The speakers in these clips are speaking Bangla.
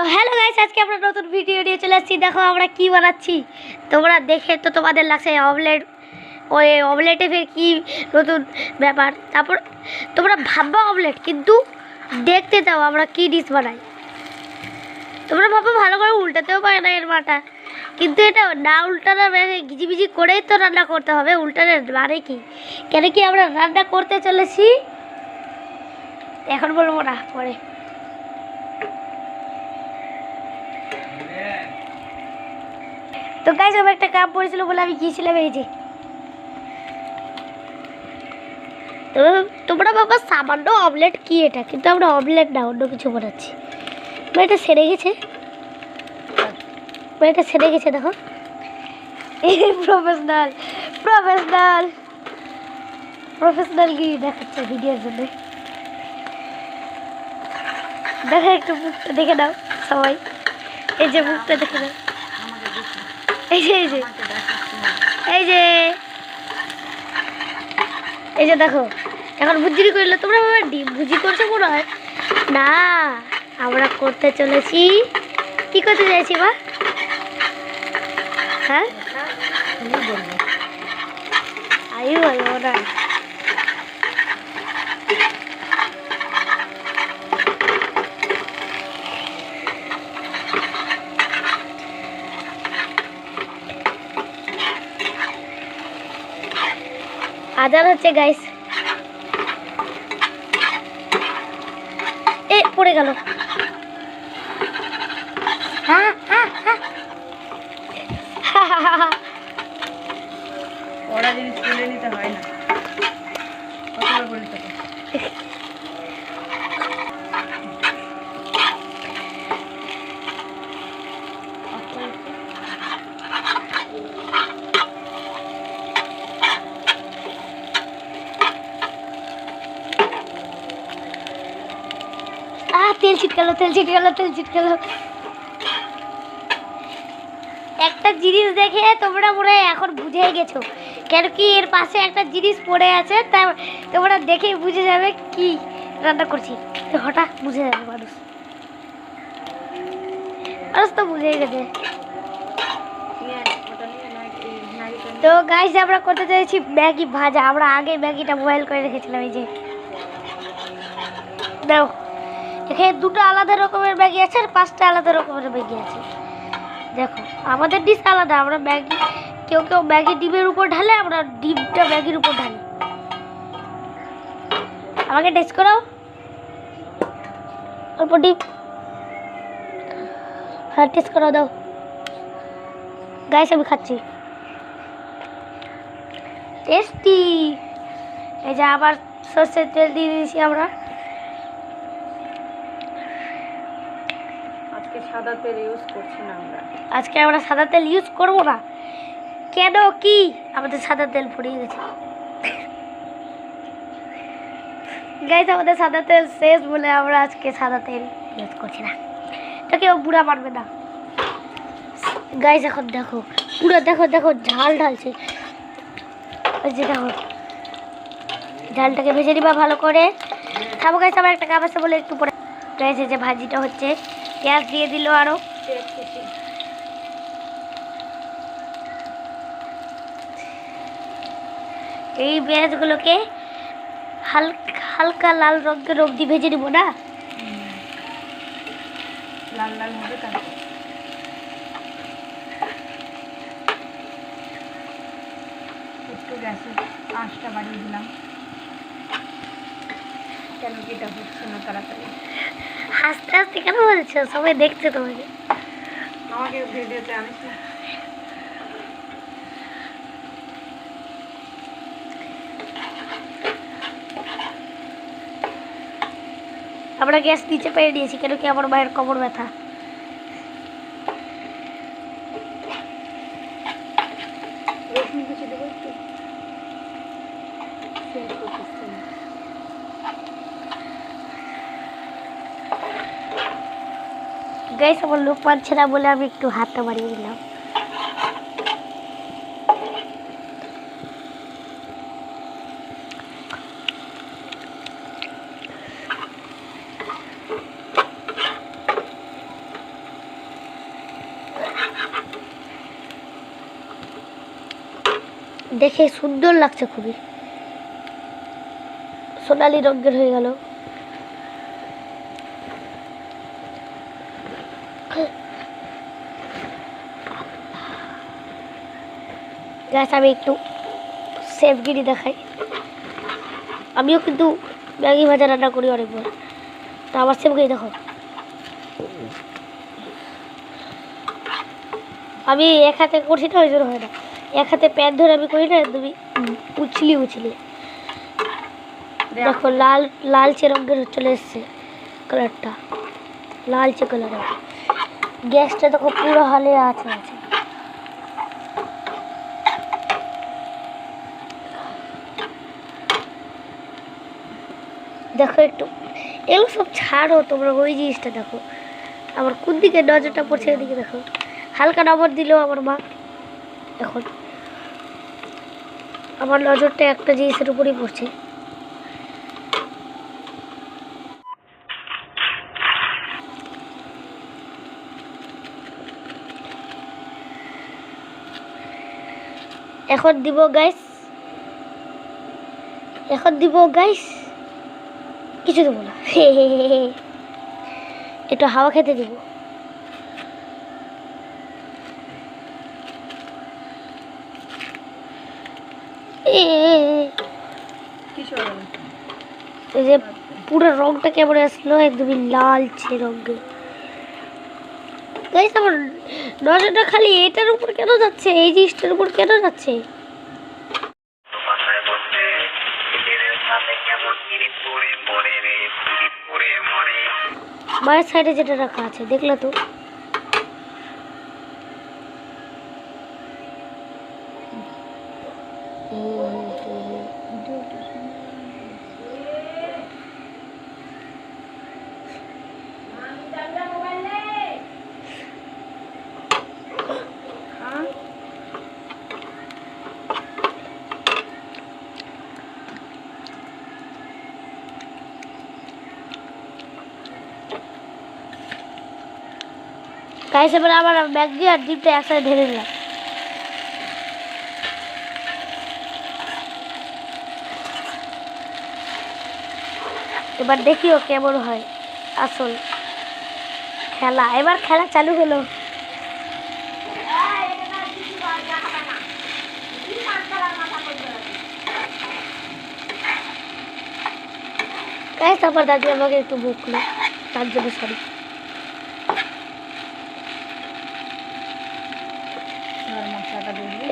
তো হ্যালো গাইস, আজকে আমরা নতুন ভিডিও নিয়ে চলে আসছি। দেখো আমরা কি বানাচ্ছি, তোমরা দেখে তো তোমাদের লাগছে অমলেট। ওই অমলেটে ফের কি নতুন ব্যাপার। তারপর তোমরা ভাববা অমলেট, কিন্তু দেখতে চাও আমরা কি ডিশ বানাই। তোমরা ভাবো ভালো করে উল্টাতেও পারে না এর মাটা, কিন্তু এটা না উল্টানো ঘিজিবিজি করেই তো রান্না করতে হবে। উল্টানো মানে কি, কেন কি আমরা রান্না করতে চলেছি, এখন বলবো না, পরে। তো গাইস আমার একটা কাম পড়েছিল বলে আমি গিয়েছিলাম এই যে। তো তোমরা বাবা সামান্য অমলেট কি এটা, কিন্তু আমরা অমলেট না অন্য কিছু বানাচ্ছি। এটা সেরে গেছে, এটা সেরে গেছে। দেখো প্রফেশনাল প্রফেশনাল প্রফেশনাল কি দেখাচ্ছে ভিডিওর জন্য। দেখো একটু মুখটা দেখে নাও সবাই, এই যে মুখটা দেখে নাও, এই যে এই যে এই যে এই যে দেখো। এখন ভুজি করলে তোমরা বাবা ডিম ভুজি করছো মনে হয় না। আমরা করতে চলেছি, কি করতে চাইছি বা, হ্যাঁ আমি বলবো না। আজান হচ্ছে গাইস, এ পড়ে গেল। ওরা জিনিস তুলে নিতে হয় না, কতবার বলতে হবে। তেল ছিটকালো, তেল ছিটকালো, তেল ছিটকালো। একটা জিনিস দেখে তোমরা মনে হয় এখন বুঝে গেছো, কেন কি এর পাশে একটা জিনিস পড়ে আছে, তা তোমরা দেখে বুঝে যাবে কি রান্না করছি। তো হঠাৎ বুঝে যাবে মানুষ, মানুষ তো বুঝে গেছে। তো গাইস আমরা করতে চাইছি ম্যাগি ভাজা। আমরা আগে ম্যাগিটা বয়েল করে রেখেছিলাম, এই যে দাও। এখানে দুটো আলাদা রকমের ম্যাগি আছে আর 5টা আলাদা রকমের ম্যাগি আছে। দেখো আমাদের ডিশ আলাদা, আমরা ম্যাগি কেউ কেউ ম্যাগি ডিমের উপর ঢালে, আমরা ডিমটা ম্যাগির উপর ঢালি। আমাকে টেস্ট করাও, অল্প ডিম, হ্যাঁ টেস্ট করাও, দাও। গাইস আমি খাচ্ছি, টেস্টি। এই যে আবার সর্ষের তেল দিয়ে দিয়েছি আমরা। আজকে সাদা তেল ইউজ করছি না আমরা, আজকে আমরা সাদা তেল ইউজ করব না। কেন কি আমাদের সাদা তেল ফুরিয়ে গেছে গাইস, আমাদের সাদা তেল শেষ বলে আমরা আজকে সাদা তেল ইউজ করছি না। তো কেউ বুড়া মারবে না গাইস। এখন দেখো পুরো দেখো দেখো ঝাল ঢালছে, ওই যে দেখো ঝালটাকে ভেজে নিবা ভালো করে। খাবো গাইস, আমার একটা কাপ আছে বলে একটু পরে গাইস যে ভাজিটা হচ্ছে। পেঁয়াজ দিয়ে দিল আরো, এই পেঁয়াজগুলোকে হালকা হালকা লাল রঙের অবধি ভেজে নিব না, লাল লাল হবে। তারপর একটু গ্যাসের আঁচটা বাড়িয়ে দিলাম, কেন কি এটা হচ্ছে না তাড়াতাড়ি। আস্তে আস্তে কেন বলছো, সবাই দেখছে তোমাকে। আমাকে ভিডিওতে আনিস না। আমরা গ্যাস নিচে পেয়ে দিয়েছি, কেন কি আমার মায়ের কোমর ব্যথা। রসুন কুচি দেবো একটু, গাইস আমার লোক পাচ্ছে না বলে আমি একটু হাতটা বাড়িয়ে দিলাম। দেখে সুন্দর লাগছে খুবই, সোনালি রঙের হয়ে গেল। গ্যাস আমি একটু সেফগিরি দেখাই। আমিও কিন্তু ম্যাগি ভাজা রান্না করি অনেকবার, তো আমার সেফগিরি দেখো। আমি এক হাতে করছি না, ওই জন্য হয় না। এক হাতে প্যান ধরে আমি করি না, তুমি উছলি উছলি। দেখো লাল লালচে রঙের চলে এসছে কালারটা, লালচে কালারের। গ্যাসটা দেখো পুরো হালে আছে। দেখো একটু এগুলো সব ছাড়ো, তোমরা ওই জিনিসটা দেখো। আমার কোন দিকে নজরটা পড়ছে, এদিকে দেখো। হালকা নজর দিল আমার মা। এখন আমার নজরটা একটা জিনিসের উপরই পড়ছে। এখন দিব গাইস, কিছু দেবো না, একটু হাওয়া খেতে দিব। এই যে পুরো রংটা কেমন আসলো, একদমই লালচে রঙের। গাইস আমার নজরটা খালি এটার উপর কেন যাচ্ছে, এই জিনিসটার উপর কেন যাচ্ছে? মায়ের সাইডে যেটা রাখা আছে দেখলে তো? গাইস এবার আবার ম্যাগি আর ডিমটা একসাথে ঢেলে দিলাম। এবার দেখিও কেমন হয় আসল খেলা। এবার খেলা চালু হলো। গাইস আমার দাদি আমাকে একটু বকলো, তার জন্য সরি।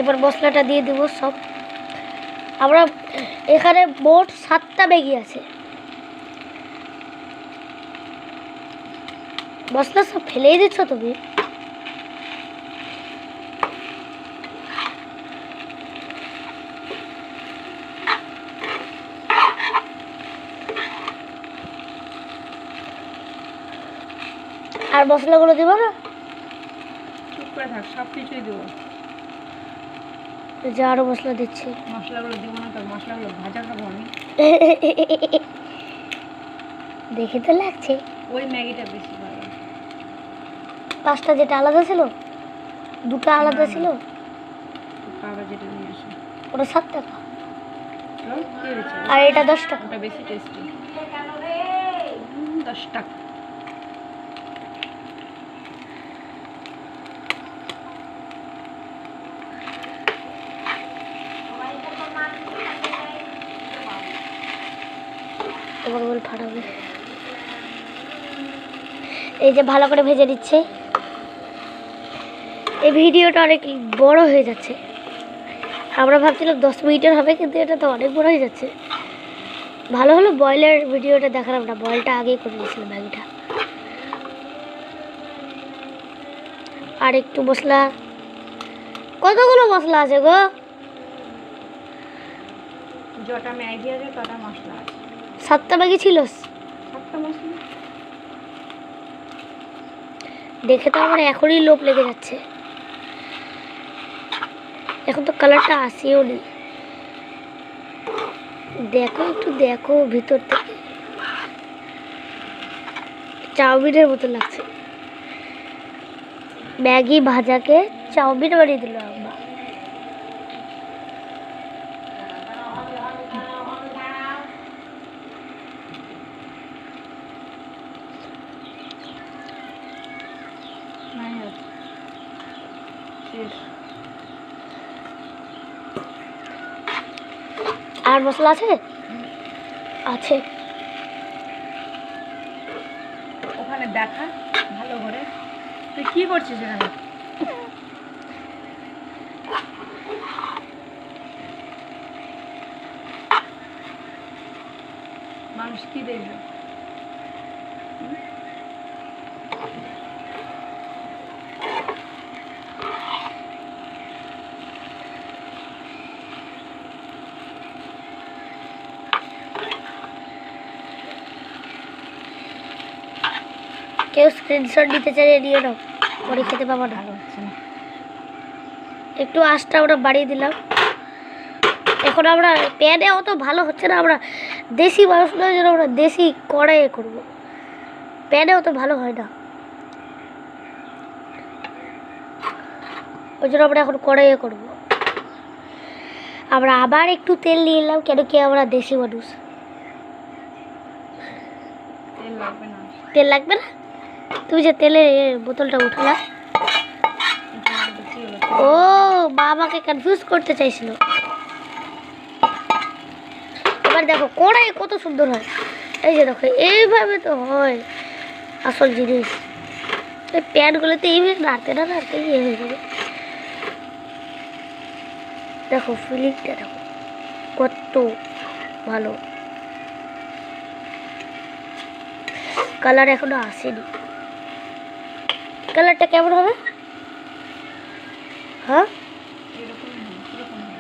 এবার মশলাটা দিয়ে দেবো সব। আমরা এখানে মোট 7টা ম্যাগি আছে। মশলা সব ফেলেই দিচ্ছ তুমি? আর মশলাগুলো দেবো না? চুপ করে থাক, সব কিছুই দেবো। যে আরো মশলা দিচ্ছি। মশলাগুলো দেবো না তো, মশলাগুলো ভাজা খাবো আমি। দেখে তো লাগছে। ওই ম্যাগিটা বেশি ভালো। 5টা যেটা আলাদা ছিল, 2টা আলাদা ছিল, বাবা যেটা নিয়ে আসে ওটা 7 টাকা, কি হয়েছে? আর এটা 10 টাকা। ওটা বেশি টেস্টি। 10 টাকা। এবার বল ফাটাবে। এই যে ভালো করে ভেজে দিচ্ছে। এই ভিডিওটা অনেক বড় হয়ে যাচ্ছে। আমরা ভাবছিলাম 10 মিনিটের হবে, কিন্তু এটা তো অনেক বড় হয়ে যাচ্ছে। ভালো হলো বয়েলের ভিডিওটা দেখালাম না, বয়েলটা আগেই করে দিয়েছিলাম ম্যাগিটা। আর একটু মশলা, কতগুলো মশলা আছে গো? যটা ম্যাগি আছে তটা মশলা আছে। 7টা ম্যাগি ছিল। 7টা মশলা দেখে তো আমার এখনই লোভ লেগে যাচ্ছে। এখন তো কালারটা আসেও নি। দেখো একটু দেখো ভিতর থেকে, চাউমিনের মতো লাগছে। ম্যাগি ভাজাকে চাউমিন বানিয়ে দিল আম্মা। শেষ। আর মশলা আছে? আছে। ওখানে দেখা ভালো করে। তুই কি করছিস এখানে? মানুষ কি দেখবে? কেউ স্ক্রিনশট নিতে চাইলে নিয়ে নাও, পরে খেতে পাবো না। ভালো হচ্ছে না। একটু আঁচটা আমরা বাড়িয়ে দিলাম। এখন আমরা প্যানে অত ভালো হচ্ছে না, আমরা দেশি মানুষ নয় যেন আমরা দেশি কড়াইয়ে করবো, প্যানে অত ভালো হয় না, ওই জন্য আমরা এখন কড়াইয়ে করবো। আমরা আবার একটু তেল নিয়ে এলাম, কেন কি আমরা দেশি মানুষ। তেল লাগবে না। তেল লাগবে না? তুমি যে তেলের বোতলটা উঠালা। এখানে বেশি হলো। ও বাবাকে কনফিউজ করতে চাইছিল। এবার দেখো কড়াই কত সুন্দর হয়, এই যে দেখো এইভাবে তো হয় আসল জিনিস। এই প্যানগুলোতে এইভাবে নাড়তে না নাড়তে ইয়ে হয়ে যাবে। দেখো ফিলিংটা দেখো কত ভালো। কালার এখনো আসেনি, কালারটা কেমন হবে? হ্যাঁ এরকমই হবে, এরকম হবে।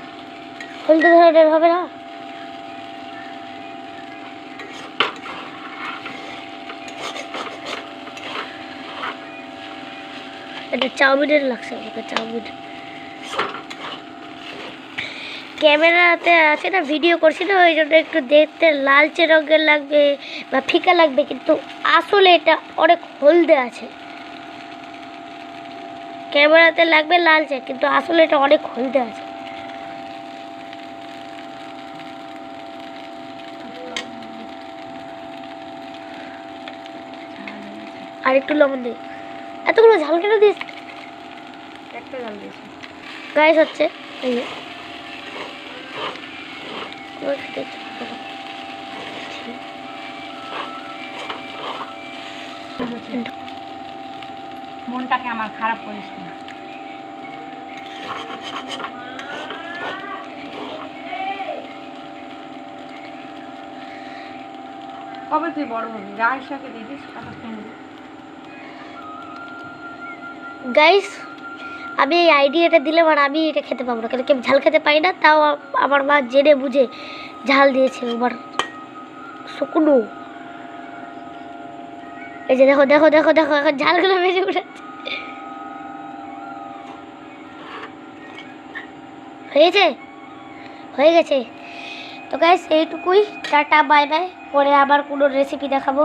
হলদে ধরনের হবে না? এটা চাউমিনের লাগছে আমাকে, চাউমিন। ক্যামেরাতে আছে না, ভিডিও করছি না, ওই জন্য একটু দেখতে লালচে রঙের লাগবে বা ফিকা লাগবে, কিন্তু আসলে এটা অনেক হলদে আছে। ক্যামেরাতে লাগবে লালচে, কিন্তু আসলে এটা অনেক হলদে আছে। আর একটু লবণ দিই। এতগুলো ঝাল কেন দিস? একটা জাল দিয়েছি। গাইস হচ্ছে এই যে। ওই খেতে ইচ্ছে করছে না। মনটাকে আমার খারাপ করিস না। কবে তুই বড় হবি? রায়শাকে দিদিস কথা শুনবি। গাইস আমি এই আইডিয়াটা দিলাম, আর আমি এটা খেতে পাবো না, কেন কি আমি ঝাল খেতে পাই না। তাও আমার মা জেনে বুঝে ঝাল দিয়েছে আমার শুকনো। এই যে দেখো দেখো দেখো দেখো, এখন ঝালগুলো বেজে উঠেছে। হয়েছে, হয়ে গেছে। তো গাইস এইটুকুই, টাটা বাই বাই। পরে আবার কোনো রেসিপি দেখাবো।